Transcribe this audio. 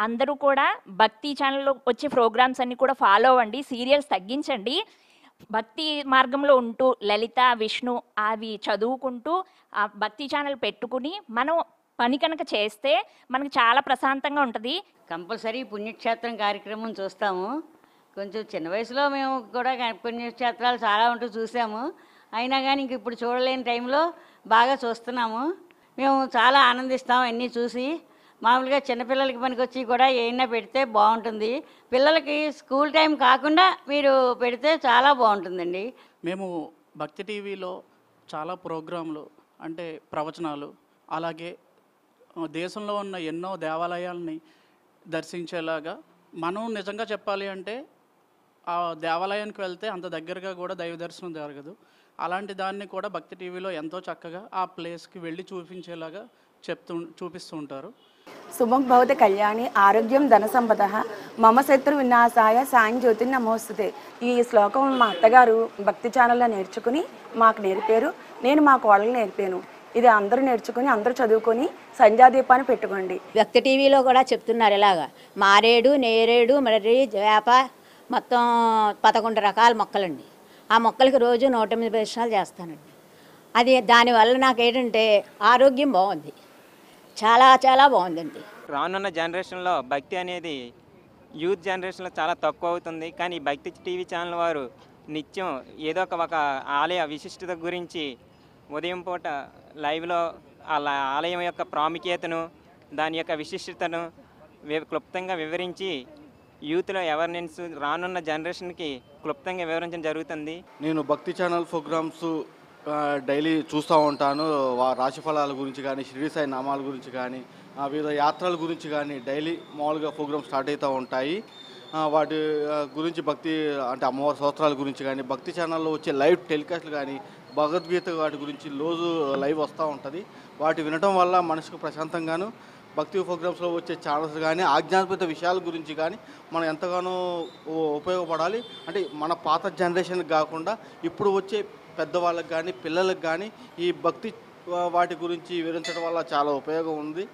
అందరూ కూడా భక్తి ఛానల్‌లో వచ్చే ప్రోగ్రామ్స్ అన్నీ కూడా ఫాలో అవ్వండి. సీరియల్స్ తగ్గించండి. భక్తి మార్గంలో ఉంటూ లలిత, విష్ణు అవి చదువుకుంటూ ఆ భక్తి ఛానల్ పెట్టుకుని మనం పని కనుక చేస్తే మనకు చాలా ప్రశాంతంగా ఉంటది. కంపల్సరీ పుణ్యక్షేత్రం కార్యక్రమం చూస్తాము. కొంచెం చిన్న వయసులో మేము కూడా పుణ్యక్షేత్రాలు చాలా ఉంటూ చూసాము. అయినా కానీ ఇంక ఇప్పుడు చూడలేని టైంలో బాగా చూస్తున్నాము. మేము చాలా ఆనందిస్తాం అన్నీ చూసి. మామూలుగా చిన్నపిల్లలకి పనికొచ్చి కూడా ఏమైనా పెడితే బాగుంటుంది. పిల్లలకి స్కూల్ టైం కాకుండా మీరు పెడితే చాలా బాగుంటుందండి. మేము భక్తి టీవీలో చాలా ప్రోగ్రాంలు అంటే ప్రవచనాలు, అలాగే దేశంలో ఉన్న ఎన్నో దేవాలయాల్ని దర్శించేలాగా, మనం నిజంగా చెప్పాలి అంటే ఆ దేవాలయానికి వెళ్తే అంత దగ్గరగా కూడా దైవ దర్శనం జరగదు. అలాంటి దాన్ని కూడా భక్తి టీవీలో ఎంతో చక్కగా ఆ ప్లేస్కి వెళ్ళి చూపించేలాగా చూపిస్తూ ఉంటారు. శుభం భవతి కళ్యాణి ఆరోగ్యం ధన సంపద మమ శత్రు వినాశాయ సాయం జ్యోతి నమోస్తుతే. ఈ శ్లోకం మా అత్తగారు భక్తి ఛానల్లో నేర్చుకుని మాకు నేర్పారు. నేను మా కోడలు నేర్పాను. ఇది అందరూ నేర్చుకుని అందరూ చదువుకొని సంధ్యాదీపాన్ని పెట్టుకోండి. భక్తి టీవీలో కూడా చెప్తున్నారు ఇలాగా మారేడు, నేరేడు, మర్రి, వేప మొత్తం 11 రకాల మొక్కలండి. ఆ మొక్కలకి రోజు 108 ప్రదక్షిణాలు చేస్తానండి. అది దానివల్ల నాకేంటంటే ఆరోగ్యం బాగుంది, చాలా చాలా బాగుందండి. రానున్న జనరేషన్లో భక్తి అనేది యూత్ జనరేషన్లో చాలా తక్కువ అవుతుంది. కానీ భక్తి టీవీ ఛానల్ వారు నిత్యం ఏదో ఒక ఆలయ విశిష్టత గురించి ఉదయం పూట లైవ్లో ఆలయం యొక్క ప్రాముఖ్యతను, దాని యొక్క విశిష్టతను క్లుప్తంగా వివరించి యూత్లో అవేర్నెస్ రానున్న జనరేషన్కి క్లుప్తంగా వివరించడం జరుగుతుంది. నేను భక్తి ఛానల్ ప్రోగ్రామ్స్ డైలీ చూస్తూ ఉంటాను. రాశిఫలాల గురించి కానీ, షిరిడి సాయి నామాల గురించి కానీ, వివిధ యాత్రల గురించి కానీ డైలీ మామూలుగా ప్రోగ్రామ్స్ స్టార్ట్ అవుతూ ఉంటాయి. వాటి గురించి భక్తి అంటే అమ్మవారి స్తోత్రాల గురించి కానీ, భక్తి ఛానల్లో వచ్చే లైవ్ టెలికాస్ట్లు కానీ, భగవద్గీత వాటి గురించి రోజు లైవ్ వస్తూ ఉంటుంది. వాటి వినటం వల్ల మనసుకు ప్రశాంతంగాను, భక్తి ప్రోగ్రామ్స్లో వచ్చే ఛానల్స్ కానీ ఆధ్యాత్మిక విషయాల గురించి కానీ మనం ఎంతగానో ఉపయోగపడాలి. అంటే మన పాత జనరేషన్కి కాకుండా ఇప్పుడు వచ్చే పెద్దవాళ్ళకి కానీ పిల్లలకు కానీ ఈ భక్తి వాటి గురించి వివరించడం వల్ల చాలా ఉపయోగం ఉంది.